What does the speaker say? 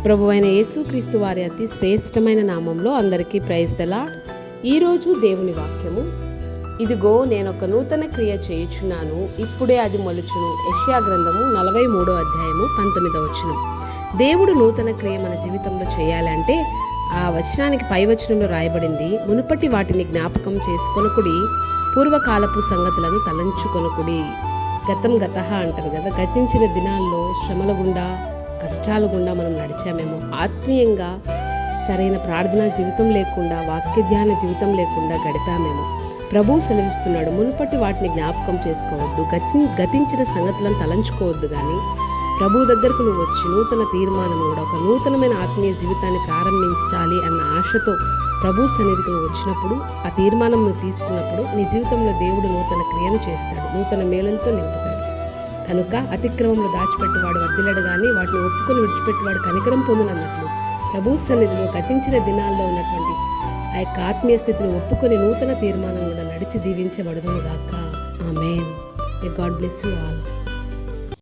ప్రభువైన యేసుక్రీస్తు వారి అతి శ్రేష్టమైన నామంలో అందరికీ ప్రైజ్ ది లార్డ్. ఈరోజు దేవుని వాక్యము, ఇదిగో నేనొక నూతన క్రియ చేయుచున్నాను, ఇప్పుడే అది మొలుచును. యెషయా గ్రంథము 43వ అధ్యాయము 19వ వచనం. దేవుడు నూతన క్రియ మన జీవితంలో చేయాలంటే ఆ వచనానికి పై వచనంలో రాయబడింది, మునుపటి వాటిని జ్ఞాపకం చేసుకొనకుడి, పూర్వకాలపు సంగతులను తలంచుకొనకుడి. గతం గతః అంటారు కదా, గతించిన దినాల్లో శ్రమల గుండా కష్టాల గుండా మనం నడిచామేమో, ఆత్మీయంగా సరైన ప్రార్థనా జీవితం లేకుండా, వాక్య ధ్యాన జీవితం లేకుండా గడిపామేమో. ప్రభువు సెలవిస్తున్నాడు, మునుపటి వాటిని జ్ఞాపకం చేసుకోవద్దు, గతించిన సంగతులను తలంచుకోవద్దు, కానీ ప్రభు దగ్గరకు నువ్వు వచ్చి నూతన తీర్మానం కూడా, ఒక నూతనమైన ఆత్మీయ జీవితాన్ని ప్రారంభించాలి అన్న ఆశతో ప్రభు సన్నిధికి నువ్వు వచ్చినప్పుడు, ఆ తీర్మానం నువ్వు తీసుకున్నప్పుడు నీ జీవితంలో దేవుడు నూతన క్రియను చేస్తాడు, నూతన మేలులతో నింపుతాడు. కనుక అతిక్రమంలో దాచిపెట్టువాడు వర్ధిల్లడు, కానీ వాటిని ఒప్పుకొని విడిచిపెట్టువాడు కనికరం పొందునన్నట్లు ప్రభు సన్నిధిలో గతించిన దినాల్లో ఉన్నటువంటి ఆ యొక్క ఆత్మీయ స్థితిని ఒప్పుకొని నూతన తీర్మానం కూడా నడిచి దీవించబడుదును గాక. ఆమేన్. God bless you all.